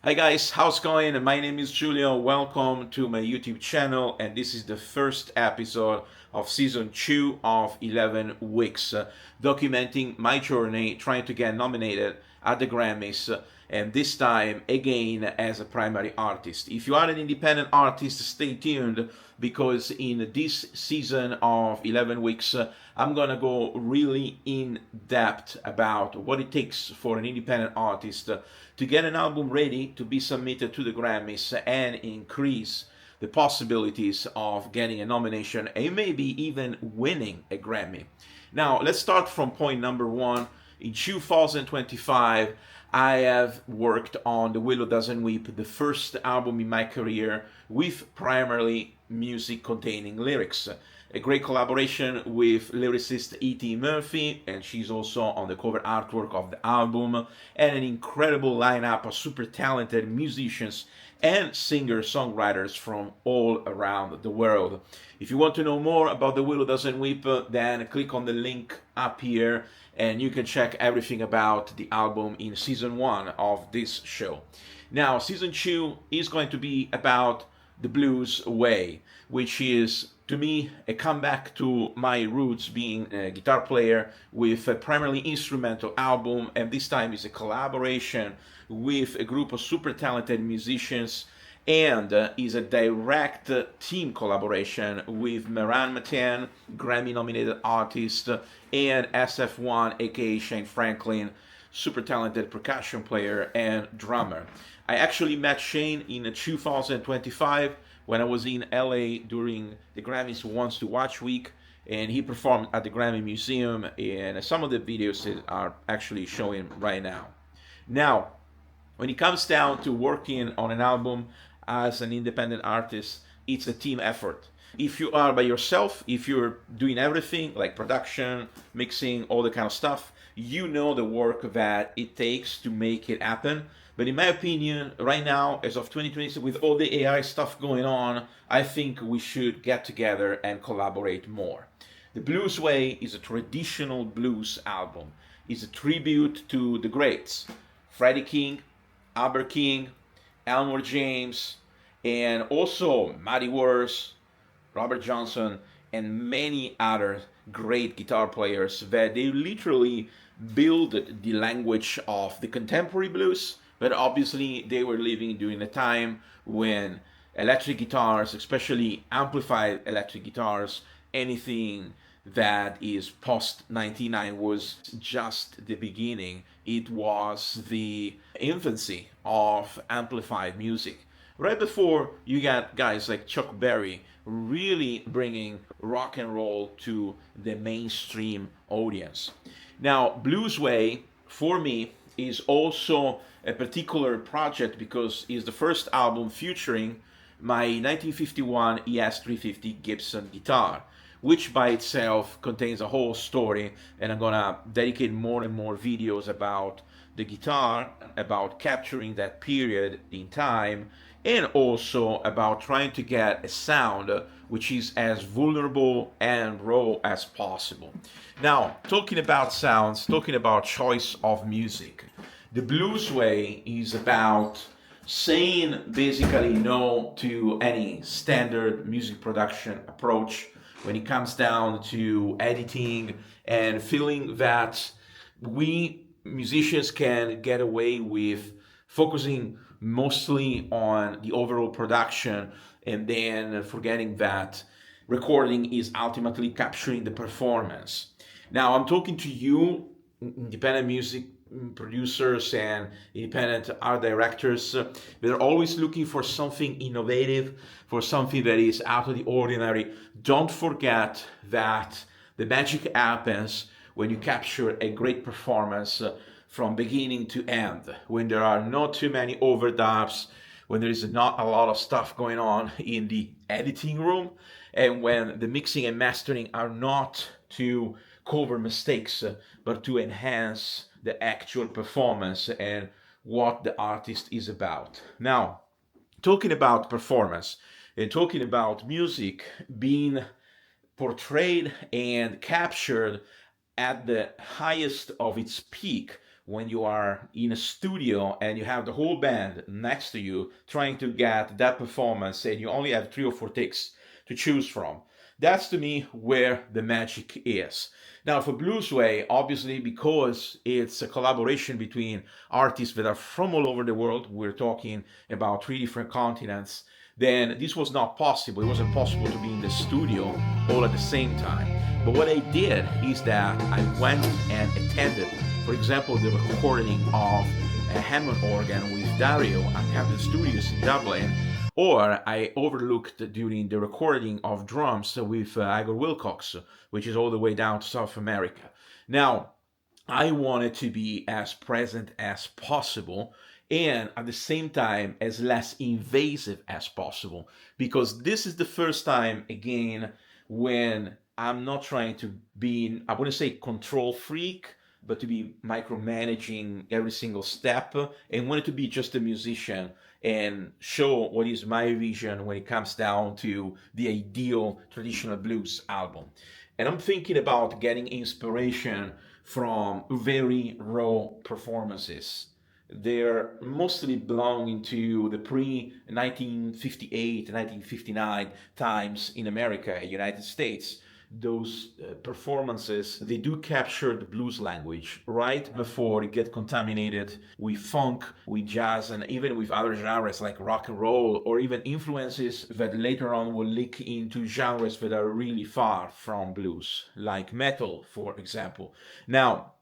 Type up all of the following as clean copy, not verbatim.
Hi guys, how's it going? My name is Julyo. Welcome to my YouTube channel, and this is the first episode of season 2 of 11 Weeks, documenting my journey trying to get nominated at the Grammys, and this time again as a primary artist. If you are an independent artist, stay tuned because in this season of 11 Weeks, I'm gonna go really in depth about what it takes for an independent artist to get an album ready to be submitted to the Grammys and increase the possibilities of getting a nomination and maybe even winning a Grammy. Now, let's start from point number one. In 2025, I have worked on the Willow Doesn't Weep, the first album in my career with primarily music containing lyrics. A great collaboration with lyricist E.T. Murphy, and she's also on the cover artwork of the album, and an incredible lineup of super talented musicians and singer-songwriters from all around the world. If you want to know more about The Willow Doesn't Weep, then click on the link up here and you can check everything about the album in season 1 of this show. Now, season 2 is going to be about the blues way, which is to me a comeback to my roots being a guitar player with a primarily instrumental album, and this time is a collaboration with a group of super talented musicians and is a direct team collaboration with Mehran Matin, Grammy-nominated artist, and SF1, aka Shane Franklin, super talented percussion player and drummer. I actually met Shane in 2025 when I was in LA during the Grammys Ones to Watch week, and he performed at the Grammy Museum, and some of the videos are actually showing right now. Now, when it comes down to working on an album as an independent artist, it's a team effort. If you are by yourself, if you're doing everything like production, mixing, all the kind of stuff, you know the work that it takes to make it happen. But in my opinion, right now, as of 2026, with all the AI stuff going on, I think we should get together and collaborate more. The Blues Way is a traditional blues album. It's a tribute to the greats, Freddie King, Albert King, Elmore James, and also Matty Wars, Robert Johnson, and many other great guitar players that they literally built the language of the contemporary blues, but obviously they were living during a time when electric guitars, especially amplified electric guitars, anything that is post 99 was just the beginning. It was the infancy of amplified music. Right before you got guys like Chuck Berry really bringing rock and roll to the mainstream audience. Now, Bluesway, for me, is also a particular project because it's the first album featuring my 1951 ES-350 Gibson guitar, which by itself contains a whole story, and I'm gonna dedicate more and more videos about the guitar, about capturing that period in time, and also about trying to get a sound which is as vulnerable and raw as possible. Now, talking about sounds, talking about choice of music, the blues way is about saying basically no to any standard music production approach when it comes down to editing, and feeling that we musicians can get away with focusing mostly on the overall production and then forgetting that recording is ultimately capturing the performance. Now, I'm talking to you, independent music producers and independent art directors. They're always looking for something innovative, for something that is out of the ordinary. Don't forget that the magic happens when you capture a great performance from beginning to end, when there are not too many overdubs, when there is not a lot of stuff going on in the editing room, and when the mixing and mastering are not to cover mistakes, but to enhance the actual performance and what the artist is about. Now, talking about performance and talking about music being portrayed and captured at the highest of its peak when you are in a studio and you have the whole band next to you trying to get that performance and you only have 3 or 4 takes to choose from. That's to me where the magic is. Now, for Bluesway, obviously, because it's a collaboration between artists that are from all over the world, we're talking about 3 different continents, then this was not possible. It wasn't possible to be in the studio all at the same time. But what I did is that I went and attended, for example, the recording of a Hammond organ with Dario at Camden Studios in Dublin, or I overlooked during the recording of drums with Igor Wilcox, which is all the way down to South America. Now, I wanted to be as present as possible and at the same time as less invasive as possible, because this is the first time, again, when I'm not trying to be, I wouldn't say control freak, but to be micromanaging every single step, and wanted to be just a musician and show what is my vision when it comes down to the ideal traditional blues album. And I'm thinking about getting inspiration from very raw performances. They're mostly belonging to the pre-1958, 1959 times in America, United States. Those performances, they do capture the blues language right before it gets contaminated with funk, with jazz, and even with other genres like rock and roll, or even influences that later on will leak into genres that are really far from blues, like metal, for example. Now,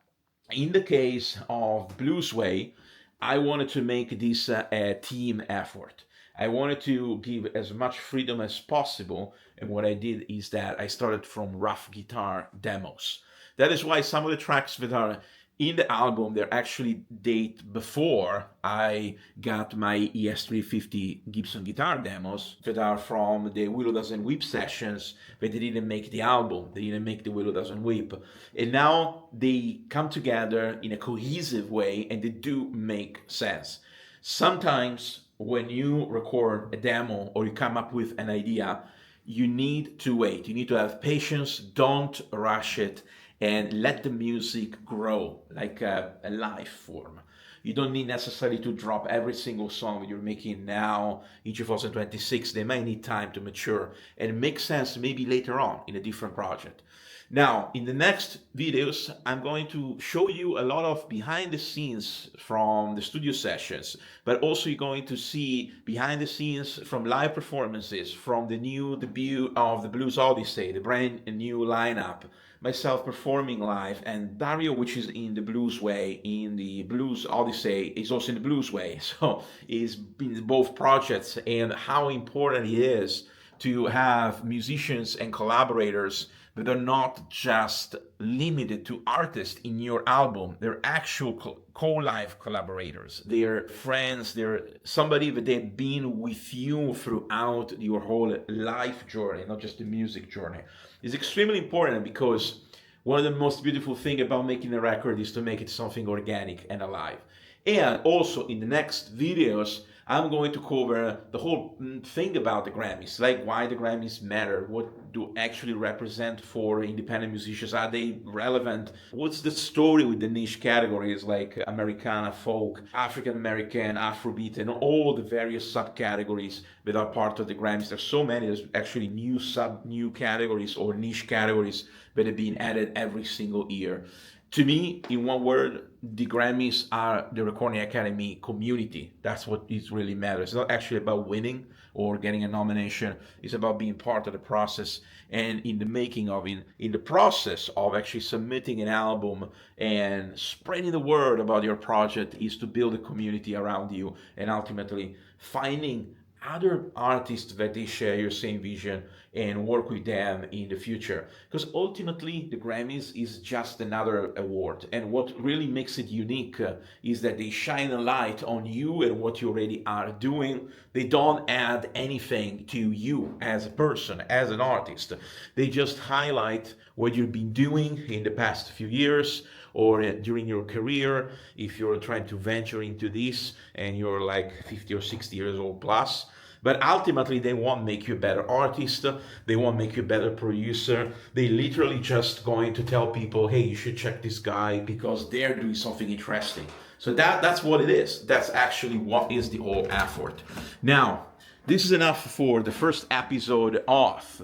in the case of Bluesway, I wanted to make this a team effort. I wanted to give as much freedom as possible, and what I did is that I started from rough guitar demos. That is why some of the tracks that are in the album, they actually date before I got my ES-350 Gibson guitar demos that are from the Willow Doesn't Weep sessions, but they didn't make the album. They didn't make the Willow Doesn't Weep. And now they come together in a cohesive way and they do make sense. Sometimes when you record a demo or you come up with an idea, you need to wait. You need to have patience. Don't rush it and let the music grow like a life form. You don't need necessarily to drop every single song that you're making now in 2026. They might need time to mature and make sense maybe later on in a different project. Now, in the next videos, I'm going to show you a lot of behind the scenes from the studio sessions, but also you're going to see behind the scenes from live performances, from the new debut of the Blues Odyssey, the brand new lineup, myself performing live, and Dario, which is in the Bluesway, in the Blues Odyssey, is also in the Bluesway. So he's in both projects, and how important it is to have musicians and collaborators that are not just limited to artists in your album. They're actual co-live collaborators. They're friends. They're somebody that they've been with you throughout your whole life journey, not just the music journey. It's extremely important because one of the most beautiful things about making a record is to make it something organic and alive. And also in the next videos, I'm going to cover the whole thing about the Grammys, like why the Grammys matter, what do actually represent for independent musicians, are they relevant, what's the story with the niche categories like Americana, folk, African American, Afrobeat, and all the various subcategories that are part of the Grammys. There's so many, there's actually new categories or niche categories that are being added every single year. To me, in one word, the Grammys are the Recording Academy community. That's what it really matters. It's not actually about winning or getting a nomination. It's about being part of the process and in the making of it, in the process of actually submitting an album and spreading the word about your project is to build a community around you and ultimately finding other artists that they share your same vision and work with them in the future. Because ultimately, the Grammys is just another award. And what really makes it unique is that they shine a light on you and what you already are doing. They don't add anything to you as a person, as an artist. They just highlight what you've been doing in the past few years or during your career, if you're trying to venture into this and you're like 50 or 60 years old plus. But ultimately, they won't make you a better artist. They won't make you a better producer. They literally just going to tell people, hey, you should check this guy because they're doing something interesting. So that's what it is. That's actually what is the whole effort. Now, this is enough for the first episode of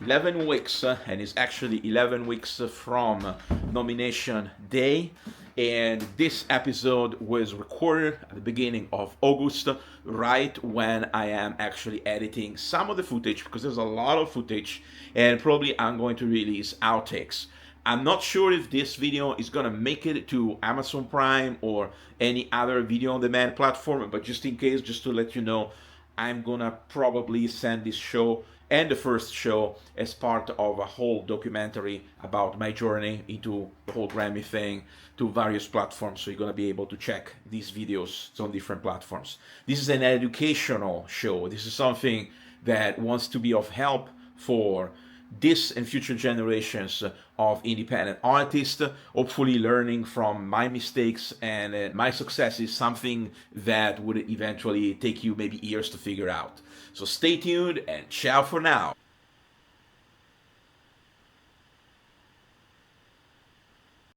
11 weeks, and it's actually 11 weeks from nomination day. And this episode was recorded at the beginning of August, right when I am actually editing some of the footage, because there's a lot of footage, and probably I'm going to release outtakes. I'm not sure if this video is gonna make it to Amazon Prime or any other video on demand platform, but just in case, just to let you know, I'm gonna probably send this show and the first show as part of a whole documentary about my journey into the whole Grammy thing to various platforms. So you're gonna be able to check these videos on different platforms. This is an educational show. This is something that wants to be of help for this and future generations of independent artists, hopefully learning from my mistakes and my successes, something that would eventually take you maybe years to figure out. So stay tuned and ciao for now.